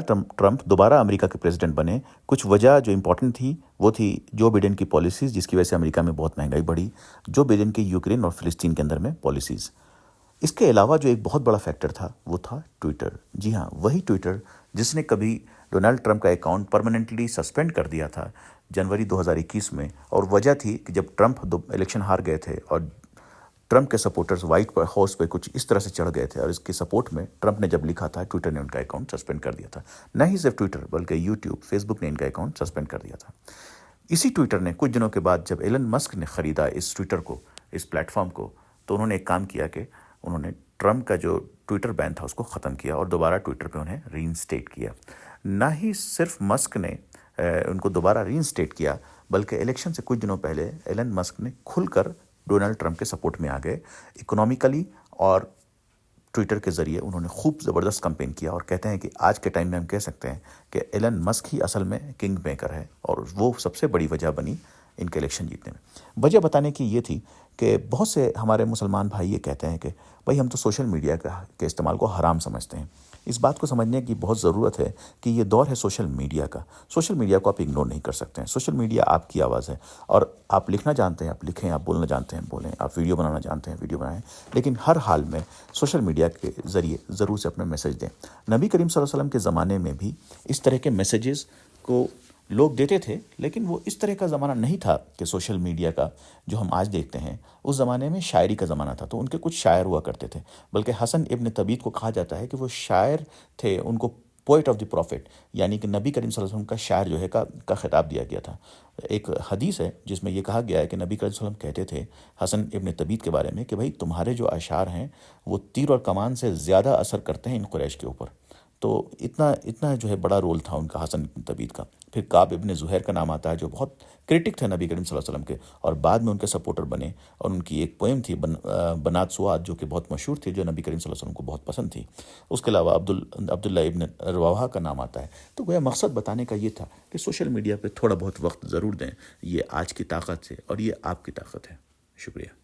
Trump دوبارہ امریکہ کے president بنے، کچھ وجہ جو امپورٹنٹ تھی وہ تھی جو بائیڈن کی پالیسیز، جس کی وجہ سے امریکہ میں بہت مہنگائی بڑھی، جو بائیڈن کی یوکرین اور فلسطین کے اندر میں پالیسیز۔ اس کے علاوہ جو ایک بہت بڑا فیکٹر تھا وہ تھا ٹویٹر۔ جی ہاں، وہی ٹویٹر جس نے کبھی ڈونلڈ ٹرمپ کا اکاؤنٹ پرماننٹلی سسپینڈ کر دیا تھا جنوری 2021 میں، اور وجہ تھی کہ جب ٹرمپ الیکشن ہار گئے تھے اور ٹرمپ کے سپورٹرز وائٹ ہاؤس پہ کچھ اس طرح سے چڑھ گئے تھے، اور اس کی سپورٹ میں ٹرمپ نے جب لکھا تھا، ٹویٹر نے ان کا اکاؤنٹ سسپینڈ کر دیا تھا۔ نہ ہی صرف ٹویٹر بلکہ یوٹیوب، فیس بک نے ان کا اکاؤنٹ سسپینڈ کر دیا تھا۔ اسی ٹویٹر نے کچھ دنوں کے بعد جب ایلن مسک نے خریدا اس ٹویٹر کو، اس پلیٹ فارم کو، تو انہوں نے ایک کام کیا کہ انہوں نے ٹرمپ کا جو ٹویٹر بین تھا اس کو ختم کیا اور دوبارہ ٹویٹر پہ انہیں ری انسٹیٹ کیا۔ نہ ہی صرف مسک نے ان کو دوبارہ ری انسٹیٹ کیا، بلکہ الیکشن سے کچھ دنوں پہلے ایلن مسک نے کھل کر ڈونلڈ ٹرمپ کے سپورٹ میں آ گئے، اکنامیکلی اور ٹویٹر کے ذریعے انہوں نے خوب زبردست کمپین کیا، اور کہتے ہیں کہ آج کے ٹائم میں ہم کہہ سکتے ہیں کہ ایلن مسک ہی اصل میں کنگ میکر ہے، اور وہ سب سے بڑی وجہ بنی ان کے الیکشن جیتنے میں۔ وجہ بتانے کی یہ تھی کہ بہت سے ہمارے مسلمان بھائی یہ کہتے ہیں کہ بھائی ہم تو سوشل میڈیا کے استعمال کو حرام سمجھتے ہیں۔ اس بات کو سمجھنے کی بہت ضرورت ہے کہ یہ دور ہے سوشل میڈیا کا۔ سوشل میڈیا کو آپ اگنور نہیں کر سکتے ہیں۔ سوشل میڈیا آپ کی آواز ہے، اور آپ لکھنا جانتے ہیں آپ لکھیں، آپ بولنا جانتے ہیں بولیں، آپ ویڈیو بنانا جانتے ہیں ویڈیو بنائیں، لیکن ہر حال میں سوشل میڈیا کے ذریعے ضرور سے اپنا میسج دیں۔ نبی کریم صلی اللہ علیہ وسلم کے زمانے میں بھی اس طرح کے میسیجز کو لوگ دیتے تھے، لیکن وہ اس طرح کا زمانہ نہیں تھا کہ سوشل میڈیا کا جو ہم آج دیکھتے ہیں۔ اس زمانے میں شاعری کا زمانہ تھا، تو ان کے کچھ شاعر ہوا کرتے تھے، بلکہ حسن ابن طبیت کو کہا جاتا ہے کہ وہ شاعر تھے، ان کو پوئٹ آف دی پروفٹ، یعنی کہ نبی کریم صلی اللہ علیہ وسلم کا شاعر جو ہے کا خطاب دیا گیا تھا۔ ایک حدیث ہے جس میں یہ کہا گیا ہے کہ نبی کریم صلی اللہ علیہ وسلم کہتے تھے حسن ابن طبیت کے بارے میں کہ بھائی تمہارے جو اشعار ہیں وہ تیر اور کمان سے زیادہ اثر کرتے ہیں ان قریش کے اوپر۔ تو اتنا جو ہے بڑا رول تھا ان کا، حسن ابن طبیت کا۔ پھر کعب ابن زہیر کا نام آتا ہے جو بہت کرٹک تھے نبی کریم صلی اللہ علیہ وسلم کے، اور بعد میں ان کے سپورٹر بنے، اور ان کی ایک پوئم تھی بنات سواد جو کہ بہت مشہور تھی، جو نبی کریم صلی اللہ علیہ وسلم کو بہت پسند تھی۔ اس کے علاوہ عبداللہ ابن رواحہ کا نام آتا ہے۔ تو گویا مقصد بتانے کا یہ تھا کہ سوشل میڈیا پہ تھوڑا بہت وقت ضرور دیں، یہ آج کی طاقت ہے اور یہ آپ کی طاقت ہے۔ شکریہ۔